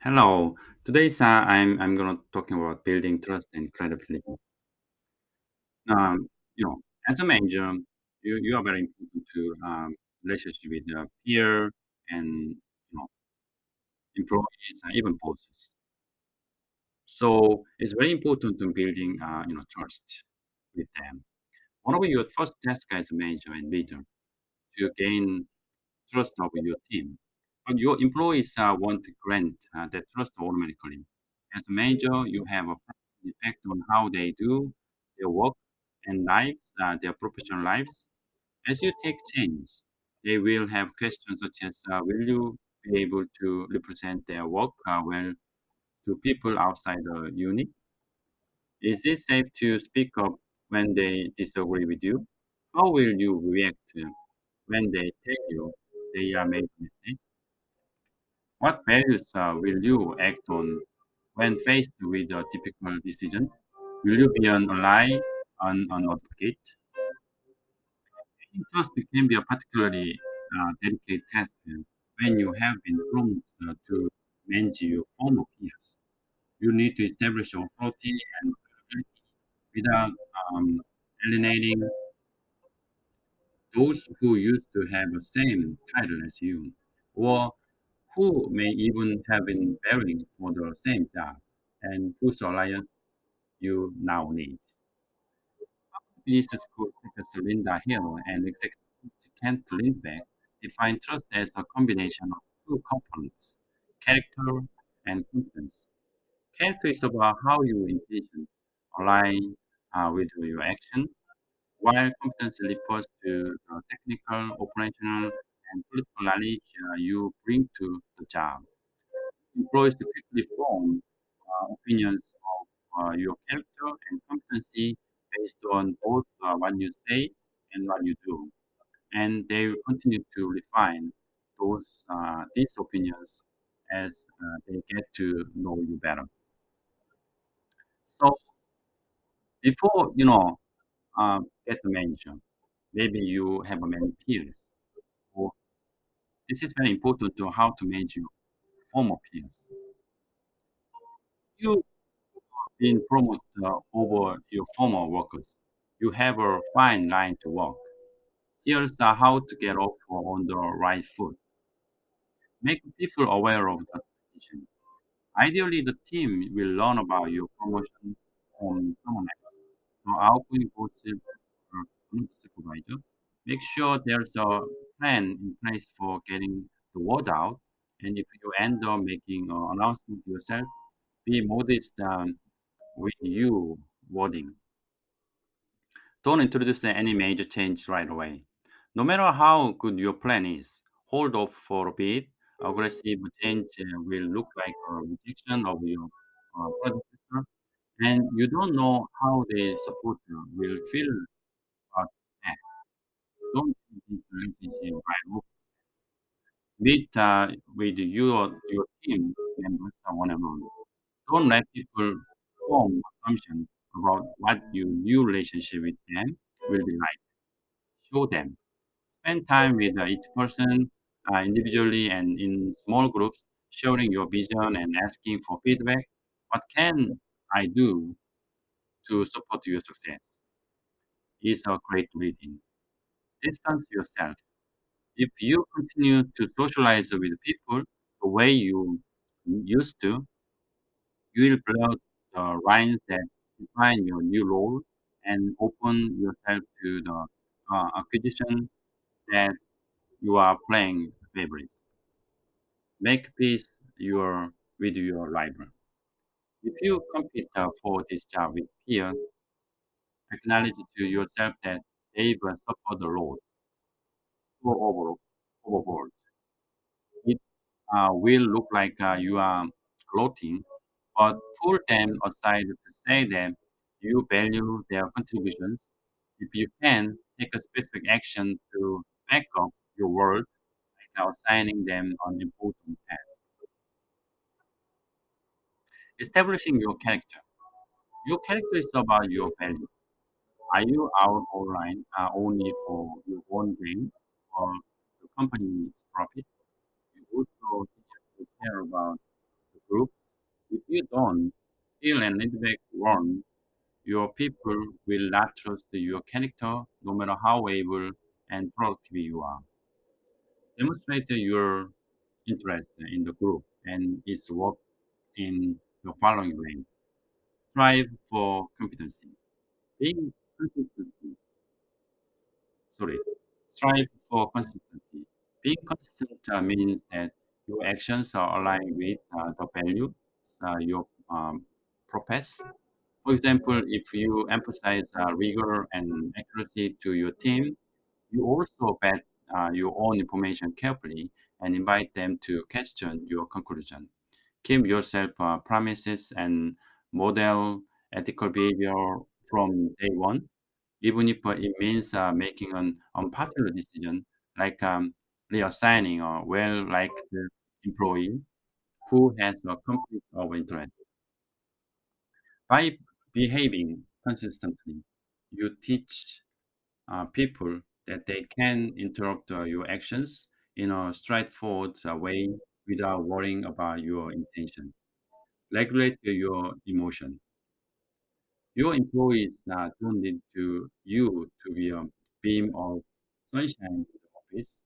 Hello. Today's I'm gonna talking about building trust and credibility. As a manager, you are very important to relationship with the peer and employees and even bosses. So it's very important to building trust with them. One of your first tasks as a manager and leader to gain trust of your team. But your employees won't grant that trust automatically. As a manager, you have a practical effect on how they do their work and lives, their professional lives. As you take change, they will have questions such as, will you be able to represent their work well to people outside the unit? Is it safe to speak up when they disagree with you? How will you react when they tell you they are made mistakes? What values will you act on when faced with a difficult decision? Will you be an ally, an advocate? Trust can be a particularly delicate task when you have been promoted to manage your former peers. You need to establish authority and credibility without um, alienating those who used to have the same title as you, or who may even have been bearing for the same job, and whose alliance you now need. Business school Professor Linda Hill and executive coach Kent Lindbeck define trust as a combination of two components, character and competence. Character is about how you envision align with your action, while competence refers to the technical, operational, and political knowledge you bring to the job. Employees quickly form opinions of your character and competency based on both what you say and what you do, and they will continue to refine these opinions as they get to know you better. So before get the manager, maybe you have a many peers. Or this is very important to how to manage your former peers. You been promoted over your former workers. You have a fine line to walk. Here's how to get off on the right foot. Make people aware of the competition. Ideally, the team will learn about your promotion from someone else. So outgoing gossip or another supervisor. Make sure there's a plan in place for getting the word out. And if you end up making an announcement yourself, be modest with you wording. Don't introduce any major change right away. No matter how good your plan is, hold off for a bit. Aggressive change will look like a rejection of your predecessor, and you don't know how the supporter will feel about that. Don't keep this relationship right off. Meet with your team members whenever. Don't let people form assumptions about what your new relationship with them will be like. Show them. Spend time with each person individually and in small groups, sharing your vision and asking for feedback. What can I do to support your success? Is a great reading. Distance yourself. If you continue to socialize with people the way you used to, you will blur the lines that define your new role and open yourself to the acquisition that you are playing favorites. Make peace with your rival. If you compete for this job with peers, acknowledge to yourself that they've suffered the load overboard. It will look like you are gloating, but pull them aside to say that you value their contributions. If you can, take a specific action to back up your word, like assigning them on important tasks. Establishing your character. Your character is about your value. Are you out online only for your own gain or the company's profit? You also need to care about the groups. If you don't feel and feedback warm, your people will not trust your character no matter how able and productive you are. Demonstrate your interest in the group and its work in the following ways. Strive for competency. Being consistency. Sorry. Strive for consistency. Being consistent means that your actions are aligned with the values you profess. For example, if you emphasize rigor and accuracy to your team, you also vet your own information carefully and invite them to question your conclusion. Keep yourself promises and model ethical behavior from day one, even if it means making an unpopular decision like reassigning a well-liked employee who has a conflict of interest. By behaving consistently, you teach people that they can interrupt your actions in a straightforward way without worrying about your intention. Regulate your emotion. Your employees don't need you to be a beam of sunshine in the office,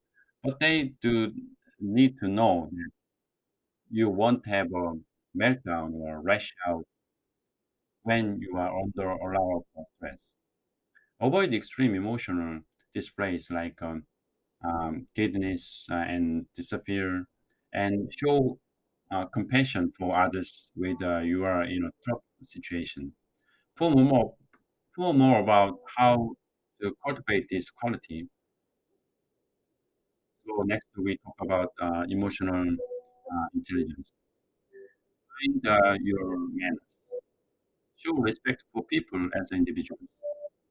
but they do need to know that you won't have a meltdown or rash out when you are under a lot of stress. Avoid extreme emotional displays like giddiness and disappear, and show compassion for others with you are in a tough situation. For more, for more about how to cultivate this quality, so next we talk about emotional intelligence and your manners. Show respect for people as individuals.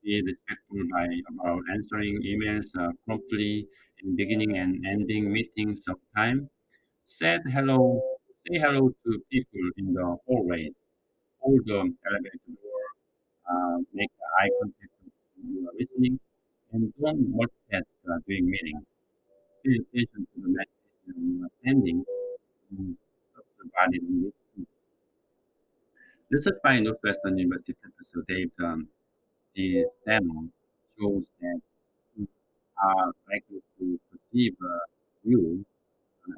Be respectful by about answering emails promptly in beginning and ending meetings on time. Said hello, say hello to people in the hallways, hold the elevator door, make eye contact when you are listening, and don't multitask during meetings. Pay attention to the message you are sending and subtle body language. Research by Northwestern University Professor Dave D. Stano shows that people are likely to perceive you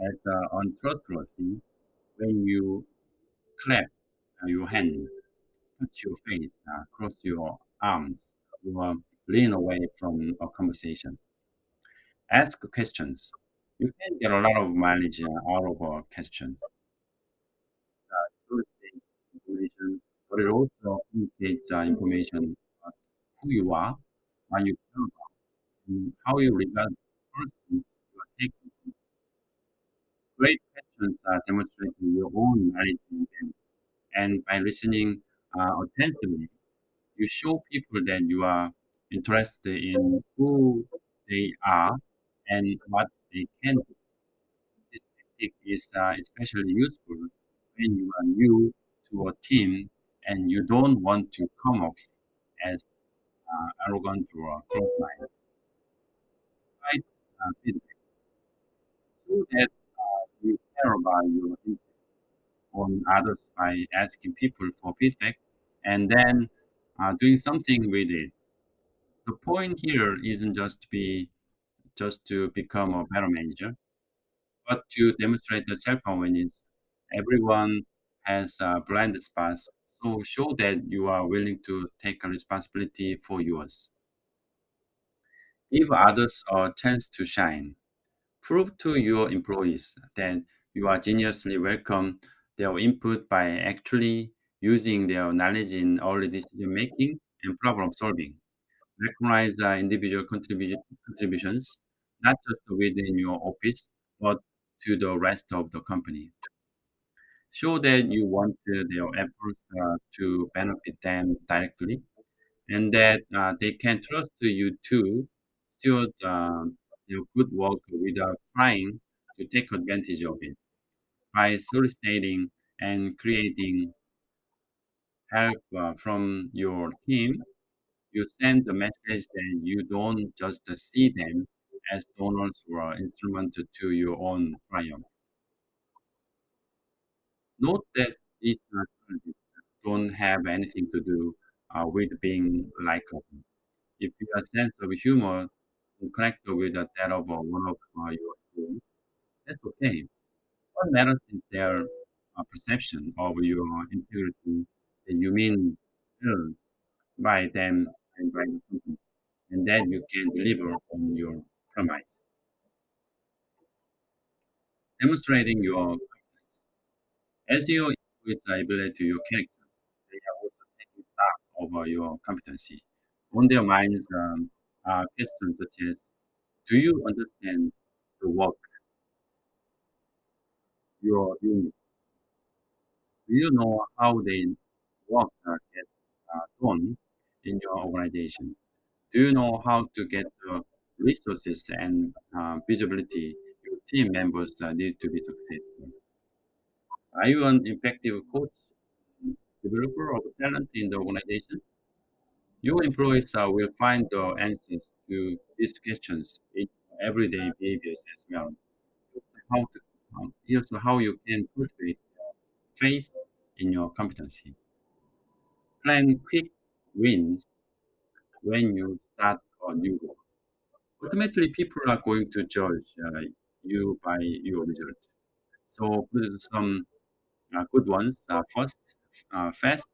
as untrustworthy when you clap your hands, touch your face, cross your arms, or lean away from a conversation. Ask questions. You can get a lot of mileage out of questions. Solicitate information, but it also indicates information about who you are, what you care about, and how you regard the person you are taking. Great questions demonstrate your own knowledge and values. And by listening attentively, you show people that you are interested in who they are and what they can do. This tactic is especially useful when you are new to a team and you don't want to come off as arrogant or close-minded. Right? Feedback. Show that you care about your impact on others by asking people for feedback and then doing something with it. The point here isn't just to become a better manager, but to demonstrate the self-awareness. Everyone has blind spots, so show that you are willing to take a responsibility for yours. Give others a chance to shine. Prove to your employees that you are genuinely welcome their input by actually using their knowledge in early decision making and problem solving. Recognize individual contributions, not just within your office, but to the rest of the company. Show that you want their efforts to benefit them directly and that they can trust you to steward their good work without trying to take advantage of it. By soliciting and creating help from your team, you send the message that you don't just see them as donors or instruments to your own triumph. Note that these challenges don't have anything to do with being likable. If your sense of humor is connected with that of one of your employees, that's okay. What matters is their perception of your integrity that you mean well by them and by the company, and that you can deliver on your promise, demonstrating your competence. As you increase the ability to your character, they are also taking stock of your competency. On their minds are questions such as, do you understand the work your unit? Do you know how they work gets done in your organization? Do you know how to get the resources and visibility your team members need to be successful? Are you an effective coach, developer of talent in the organization? Your employees will find the answers to these questions in everyday behaviors as well. Here's how you can cultivate faith in your competency. Plan quick wins when you start a new role. Ultimately, people are going to judge you by your result. So put some good ones first, fast.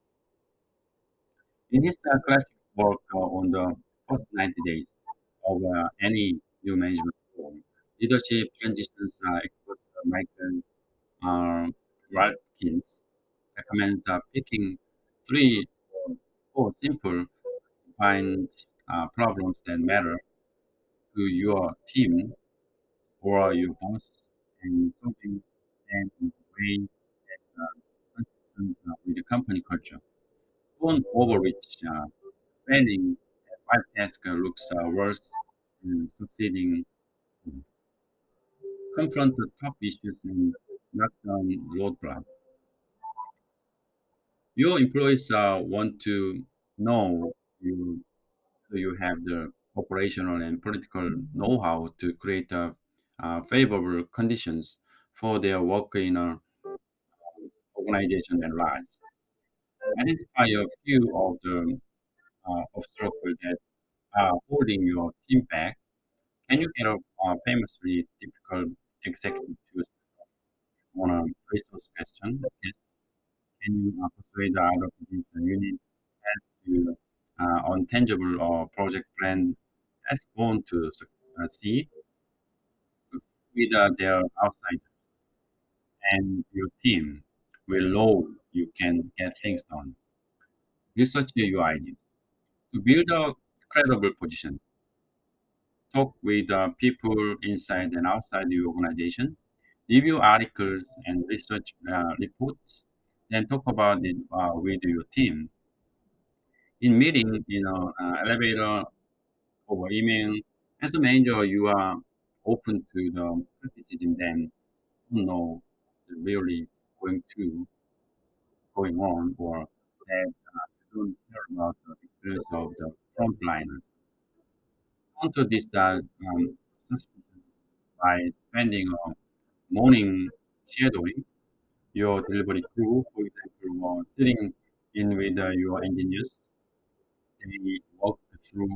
In his classic work on the first 90 days of any new management role, leadership transitions expert Michael Watkins recommends picking three or four simple find problems that matter to your team or your boss and solving them in a way that's consistent with the company culture. Don't overreach. Failing at five tasks looks worse than succeeding. Confront the top issues and knock down roadblocks. Your employees want to know you have the operational and political know-how to create favorable conditions for their work in an organization and rise. Identify a few of the obstacles that are holding your team back. Can you get a famously difficult executive to on a resource question? Yes. Can you persuade the out of this unit as to on tangible or project plan that's going to succeed, succeed with their outside and your team will know you can get things done. Research your ideas. To build a credible position, talk with people inside and outside the organization, review articles and research reports, then talk about it with your team. In meeting, elevator over email, as a manager, you are open to the criticism, then don't know what's really going to going on or that you don't care about the experience of the frontliners. Counter this suspicion by spending morning shadowing your delivery crew, for example, or sitting in with your engineers. They walk through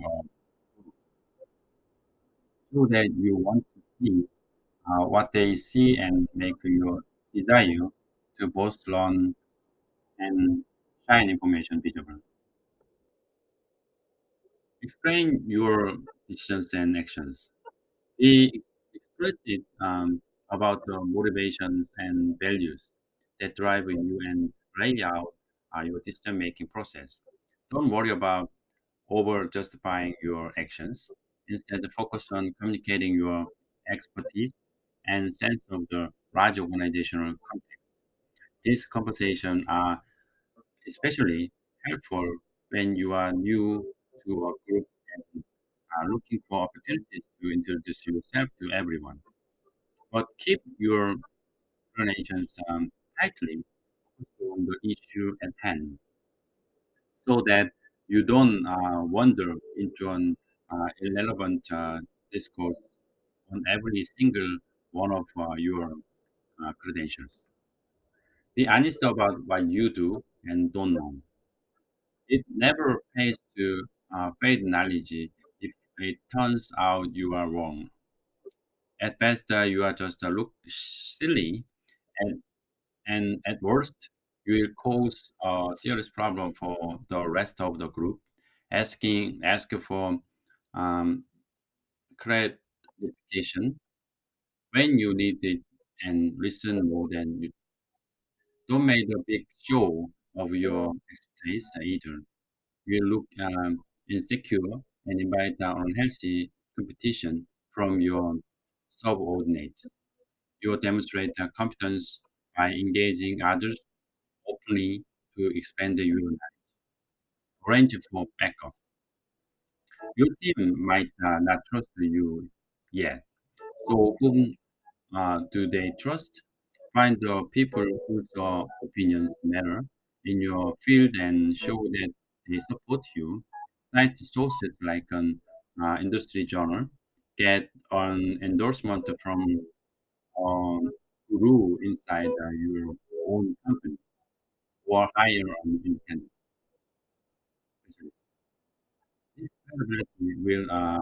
so that you want to see what they see and make your desire to both learn and shine information visible. Explain your decisions and actions. Be explicit about the motivations and values that drive you and lay out your decision-making process. Don't worry about over justifying your actions. Instead, focus on communicating your expertise and sense of the large organizational context. These conversations are especially helpful when you are new to a group and are looking for opportunities to introduce yourself to everyone. But keep your explanations tightly focused on the issue at hand so that you don't wander into an irrelevant discourse on every single one of your credentials. Be honest about what you do and don't know. It never pays to fake knowledge if it turns out you are wrong. At best, you are just look silly, and, and at worst, you will cause a serious problem for the rest of the group. Ask for um, clarification when you need it, and listen more than you. Don't make a big show of your expertise either. You look insecure and invite unhealthy competition from your subordinates. You demonstrate competence by engaging others openly to expand your range for backup. Your team might not trust you yet. So whom do they trust? Find the people whose opinions matter in your field and show that they support you. Cite sources like an industry journal. Get an endorsement from a guru inside your own company or hire an independent specialist. This credibility will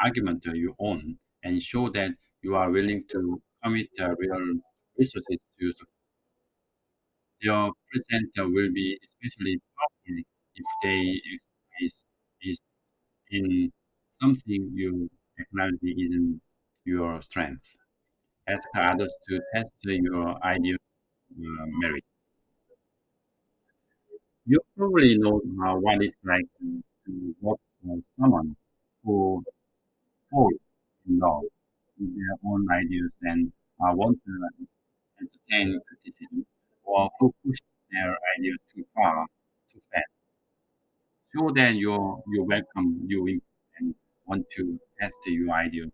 argument your own and show that you are willing to commit real resources to success. Your presenter will be especially powerful if they exercise is in something you acknowledge isn't your strength. Ask others to test your idea merit. You probably know what it's like to work for someone who falls in love with their own ideas and want to entertain criticism, or who pushes their idea too far, too fast. Show that you welcome you in and want to test your idea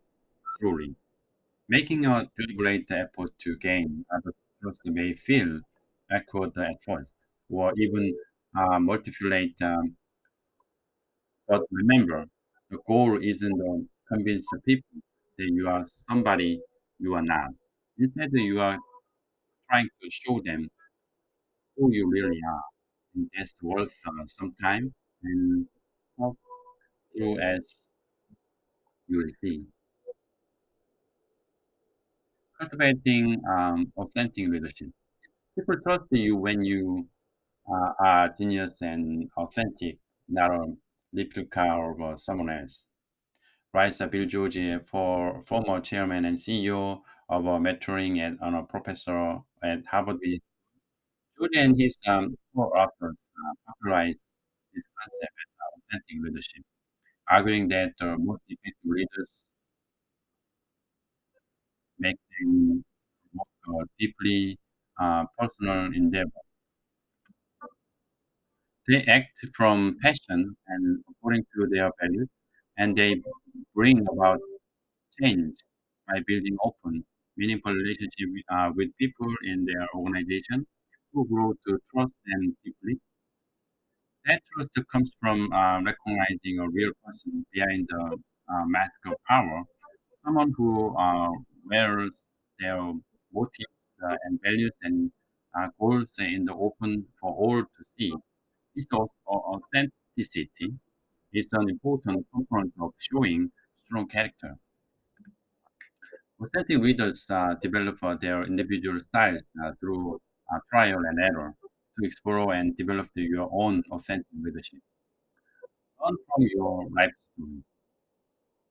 thoroughly. Making a deliberate effort to gain others' trust may feel awkward at first, or even multiplicate. But remember, the goal isn't to convince the people that you are somebody you are not. Instead, you are trying to show them who you really are. And that's worth some time and talk through as you will see. Cultivating authentic leadership. People trust you when you are genius and authentic, not a replica of someone else. Writes Bill George, for former chairman and CEO of mentoring and a professor at Harvard. George and his co-authors popularized this concept as authentic leadership, arguing that the most effective leaders make them work deeply personal endeavor. They act from passion and according to their values, and they bring about change by building open, meaningful relationship with people in their organization who grow to trust them deeply. That trust comes from recognizing a real person behind the mask of power, someone who wears their motives and values and goals in the open for all to see. This authenticity is an important component of showing strong character. Authentic readers develop their individual styles through trial and error to explore and develop your own authentic leadership. Learn from your life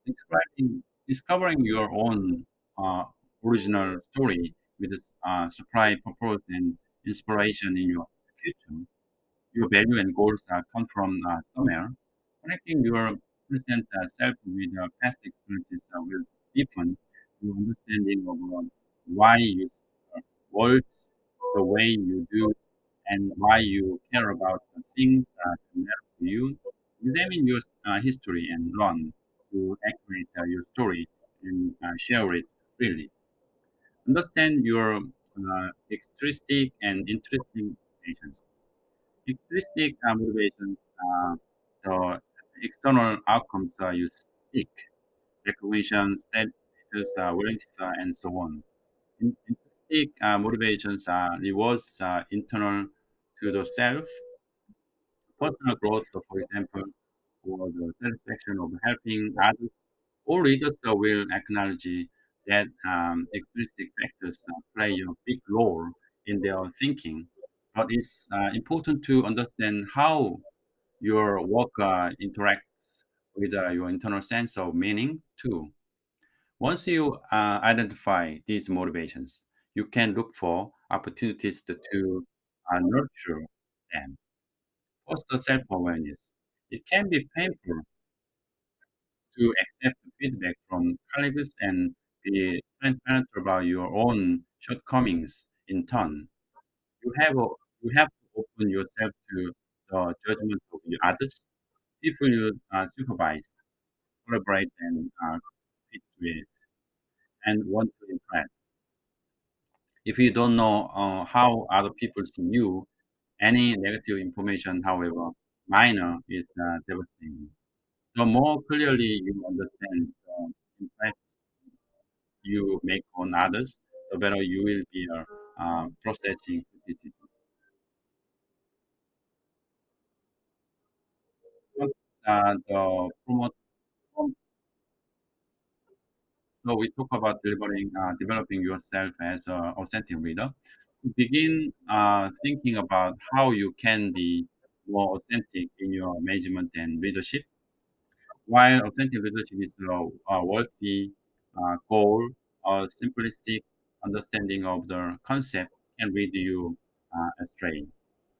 story. Discovering your own uh, original story with supply, purpose, and inspiration in your future. Your value and goals come from somewhere. Connecting your present self with past experiences will deepen your understanding of why you work the way you do and why you care about the things that matter to you. Examine your history and learn to accurate your story and share it freely. Understand your extrinsic and intrinsic motivations. Extrinsic motivations, the external outcomes you seek, recognition, status, warrants, and so on. Intrinsic Extrinsic motivations are rewards internal to the self. Personal growth, so for example, or the satisfaction of helping others. All readers will acknowledge that extrinsic factors play a big role in their thinking, but it's important to understand how your work interacts with your internal sense of meaning too. Once you identify these motivations, you can look for opportunities to nurture them. Foster self-awareness. It can be painful to accept feedback from colleagues and be transparent about your own shortcomings in turn. You have, a, you have to open yourself to the judgment of the others, people you supervise, collaborate, and fit with, and want to impress. If you don't know how other people see you, any negative information, however minor, is devastating. The more clearly you understand the impacts you make on others, the better you will be processing criticism. The promote, so we talk about developing yourself as an authentic leader. To begin thinking about how you can be more authentic in your management and leadership. While authentic leadership is a worthy goal, a simplistic understanding of the concept can lead you astray.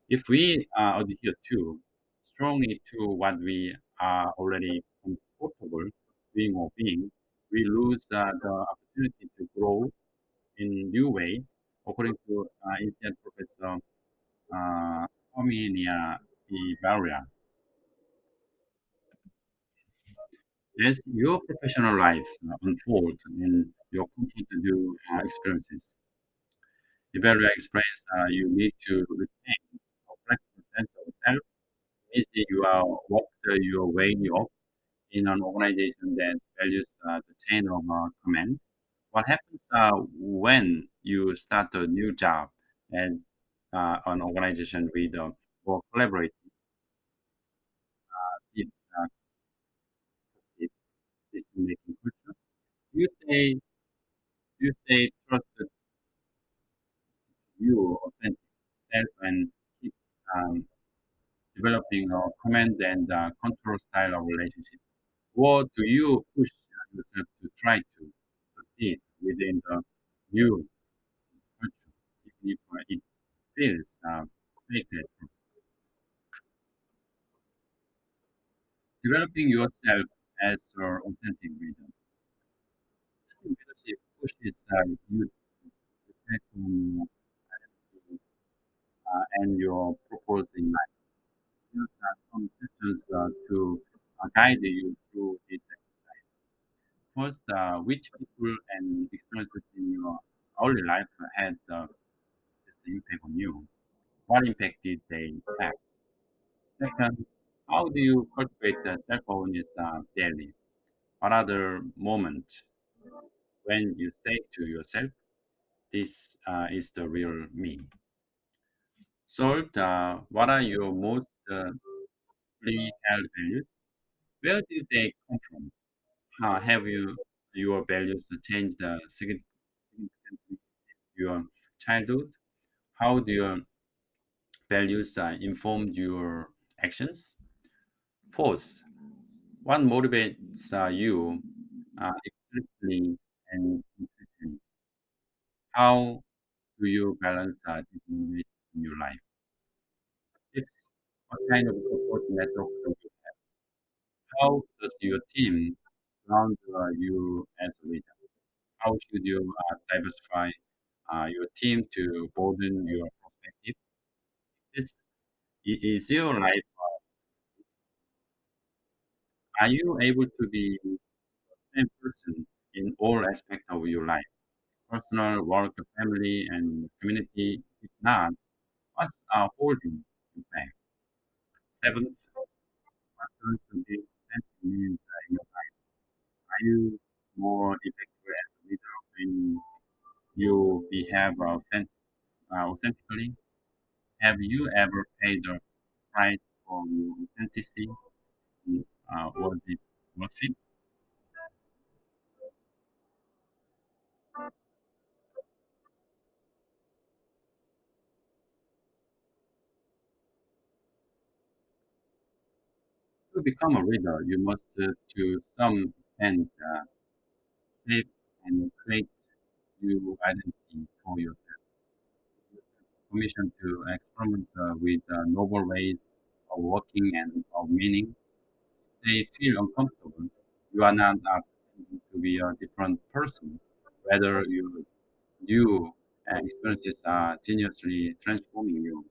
If we adhere to strongly to what we are already comfortable doing or being, we lose the opportunity to grow in new ways, according to Institute Professor Herminia Ibarra. As your professional lives unfold and your comfort new experiences, Ibarra explains you need to retain a flexible sense of self. Means that you are walked your way up in an organization that values the chain of command. What happens when you start a new job and an organization with more collaborative this perceived decision-making culture? You say you say trusted you authentic self and keep um, developing a command and control style of relationship. What do you push yourself to try to succeed within the new structure, even if it feels fake at first? Developing yourself as your authentic leader. Authentic leadership pushes you to reflect on and your purpose in life. Use some questions to guide you through this exercise. First, which people and experiences in your early life had this impact on you? What impact did they have? Second, how do you cultivate the self-awareness daily? What are the moments when you say to yourself, this is the real me? Third, what are your most deeply held values? Where do they come from? How have your values changed significantly since your childhood? How do your values inform your actions? Fourth, what motivates you explicitly and implicitly? How do you balance these motivations in your life? Fifth, what kind of support network do you have? How does your team ground you as a leader? How should you diversify your team to broaden your perspective? Is, is your life, are you able to be the same person in all aspects of your life? Personal, work, family, and community? If not, what's holding you back? Seventh, what turns to be central means in your life? Are you more effective as a leader of any you behave authentically. Have you ever paid a price for your authenticity? Was it worth it? To become a leader, you must, to some extent, shape and create your identity for yourself. Permission to experiment with novel ways of working and of meaning. They feel uncomfortable. You are not pretending to be a different person. Whether you new experiences are geniusly transforming you.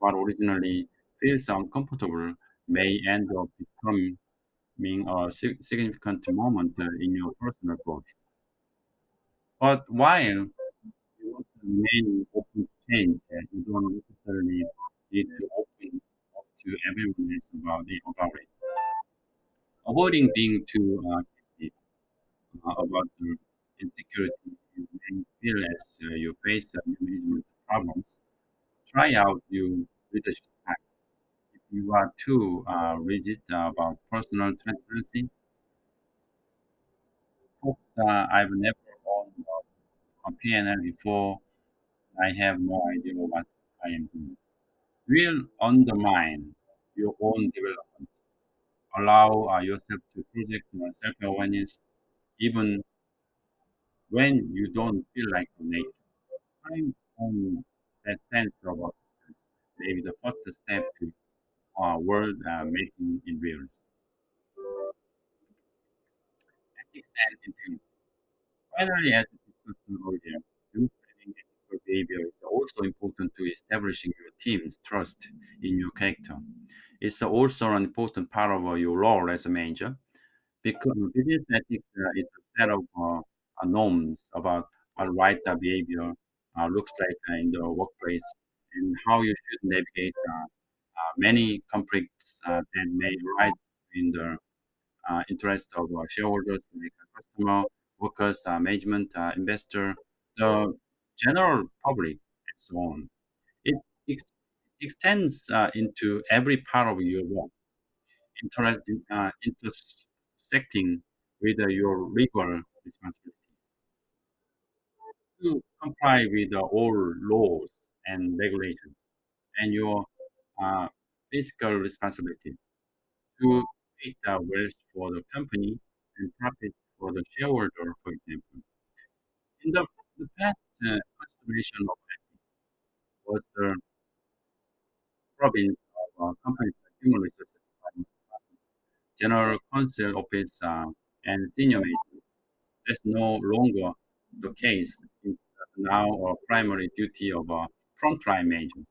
What originally feels uncomfortable may end up becoming a significant moment in your personal growth. But while you want to remain open to change, you don't necessarily need to open up to everyone else about it. Avoiding being too critical, about the insecurity you may feel as you face new management problems. Try out new leadership styles. If you are too rigid about personal transparency, folks, I've never owned a P&L before. I have no idea what I am doing. Will undermine your own development. Allow yourself to project self-awareness even when you don't feel like it. Find on that sense of awareness. Maybe the first step to world making in reals. Ethics and integrity. Finally, as discussed earlier, demonstrating ethical behavior is also important to establishing your team's trust in your character. It's also an important part of your role as a manager because business ethics is a set of norms about what right behavior looks like in the workplace and how you should navigate many conflicts that may arise in the interest of shareholders, like customer, workers, management, investor, the general public, and so on. It ex- extends into every part of your work, intersecting with your legal responsibility to comply with all laws and regulations and your uh, fiscal responsibilities to create wealth for the company and profits for the shareholder, for example. In the past, consideration of ethics was the province of companies like human resources general counsel office and senior management. That's no longer the case. It's now a primary duty of frontline managers.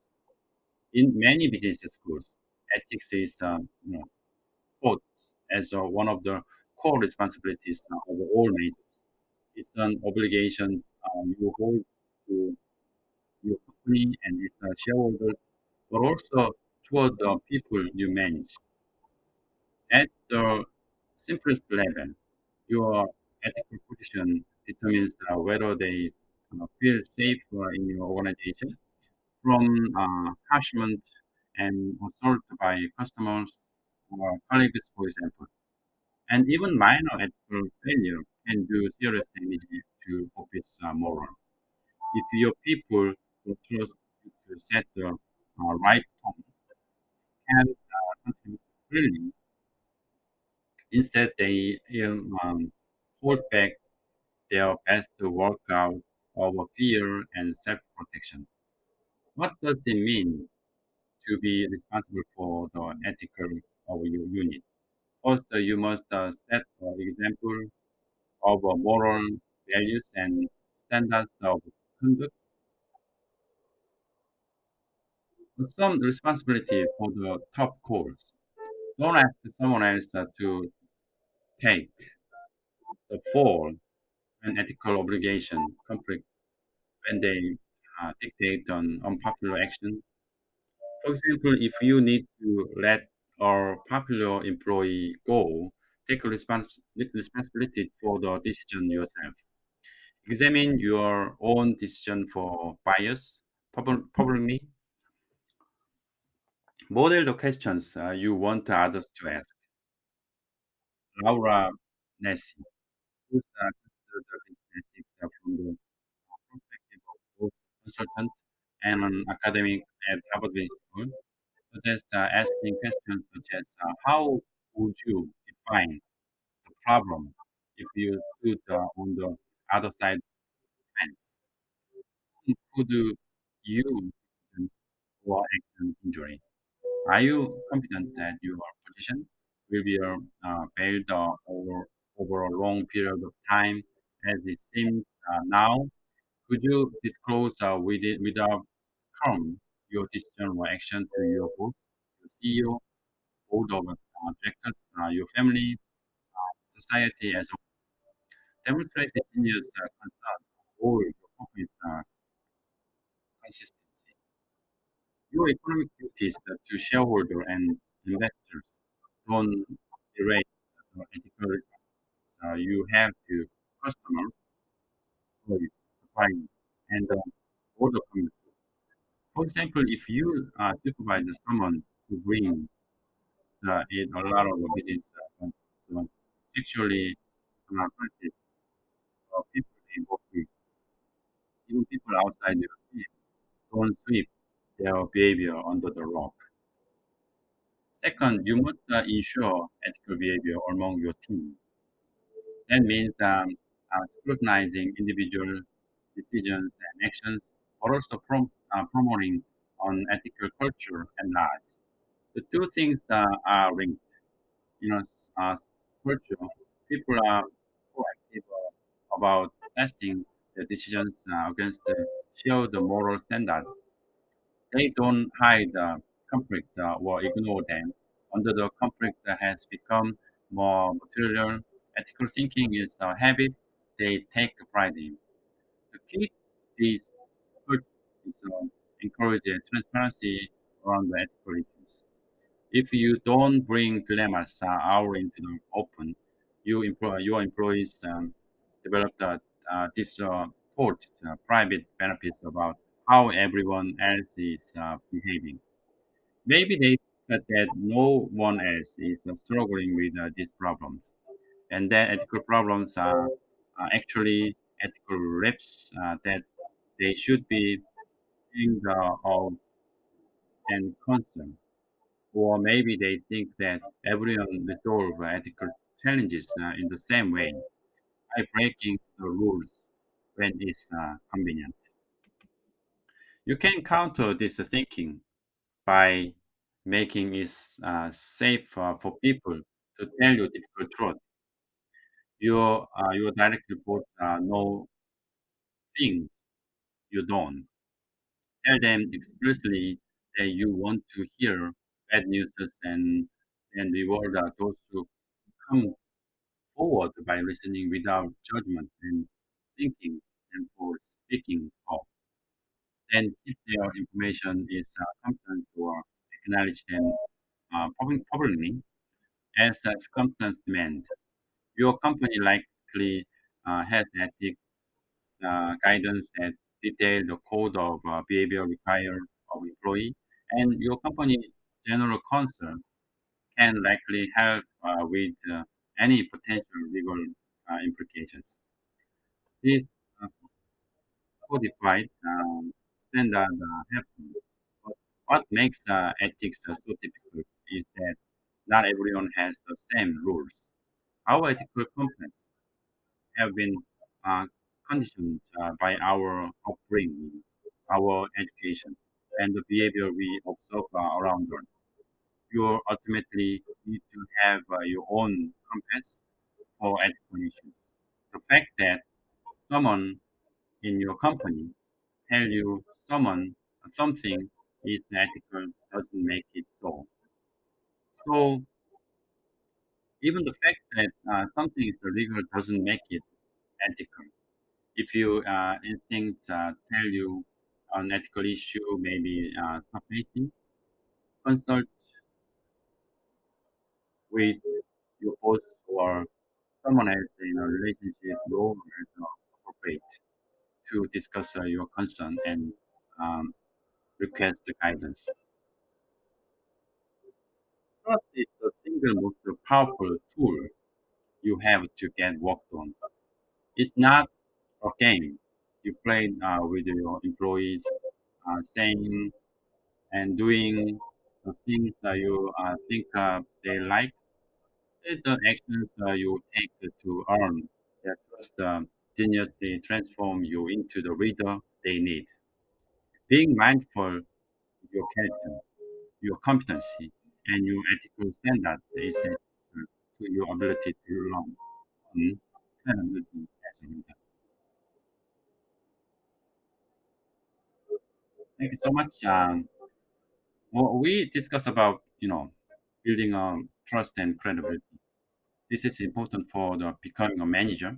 In many business schools, ethics is taught as one of the core responsibilities of all managers. It's an obligation you hold to your company and its shareholders, but also toward the people you manage. At the simplest level, your ethical position determines whether they feel safe in your organization from harassment and assault by customers or colleagues, for example. And even minor ethical failure can do serious damage to office morale. If your people don't trust you to set the right tone and contribute freely, instead they hold back their best to work out of fear and self-protection. What does it mean to be responsible for the ethical of your unit? First, you must set an example of moral values and standards of conduct. Some responsibility for the top calls. Don't ask someone else to take the fall when ethical obligation conflict when they dictate an unpopular action. For example, if you need to let a popular employee go, take responsibility for the decision yourself. Examine your own decision for bias. Probably model the questions you want others to ask. Laura Nessie, who's considered the business ethics from the perspective of both consultant and an academic at Harvard Business School, suggests asking questions such as how would you define the problem if you stood on the other side of the fence? Could you accident or action injury? Are you confident that your position will be bailed over a long period of time as it seems now? Could you disclose without harm your decision or action to your boss, your CEO, board of directors, your family, society as a whole? Demonstrate the genius concern or your company's consistency. Your economic duties to shareholder and investors don't erase the ethical responsibilities you have to customer, employees, suppliers, and border community. For example, if you supervise someone who brings in a lot of business so sexually practice people involved with, even people outside your team, don't sweep their behavior under the rug. Second, you must ensure ethical behavior among your team. That means scrutinizing individual decisions and actions, but also promoting on ethical culture and laws. The two things are linked. You know, culture, people are proactive about testing their decisions against the shared moral standards. They don't hide conflict or ignore them. Under the conflict that has become more material, ethical thinking is a habit they take pride in. The key to this culture is encourage transparency around the ethical issues. If you don't bring dilemmas out into the open, your employees develop this thought, private benefits about how everyone else is behaving. Maybe they think that no one else is struggling with these problems, and that ethical problems are actually ethical reps that they should be thinking of and concern. Or maybe they think that everyone resolve ethical challenges in the same way by breaking the rules when it's convenient. You can counter this thinking by making it safe for people to tell you difficult truth. Your direct reports know things you don't. Tell them explicitly that you want to hear bad news and reward those who come forward by listening without judgment and thinking and for speaking up. Then keep their information is confidence or acknowledge them publicly as circumstance demand. Your company likely has ethics guidance that detail the code of behavior required of employee, and your company general counsel can likely help with any potential legal implications. These uh, codified standard happen. But what makes ethics so difficult is that not everyone has the same rules. Our ethical compass have been uh, conditioned by our upbringing, our education, and the behavior we observe around us. You ultimately need to have your own compass for ethical issues. The fact that someone in your company tell you something is ethical doesn't make it so. So even the fact that something is illegal doesn't make it ethical. If your instincts tell you an ethical issue may be surfacing, consult with your boss or someone else in a relationship role as a great to discuss your concern and um, request guidance. Trust is the single most powerful tool you have to get work done. It's not a game. You play with your employees, saying and doing the things that you think they like. It's the actions you take to earn their trust continuously transform you into the leader they need. Being mindful of your character, your competency, and your ethical standards is essential to your ability to learn credibility as a leader. Thank you so much. We discussed about building trust and credibility. This is important for the becoming a manager.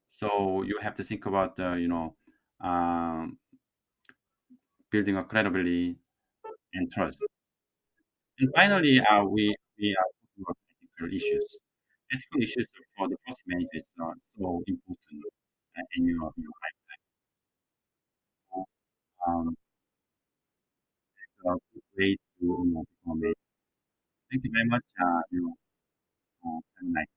So you have to think about um, building a credibility and trust. And finally, we are talking about ethical issues. Ethical issues for the first manager is so important in your life. There's good ways to become a manager. Thank you very much. Have a nice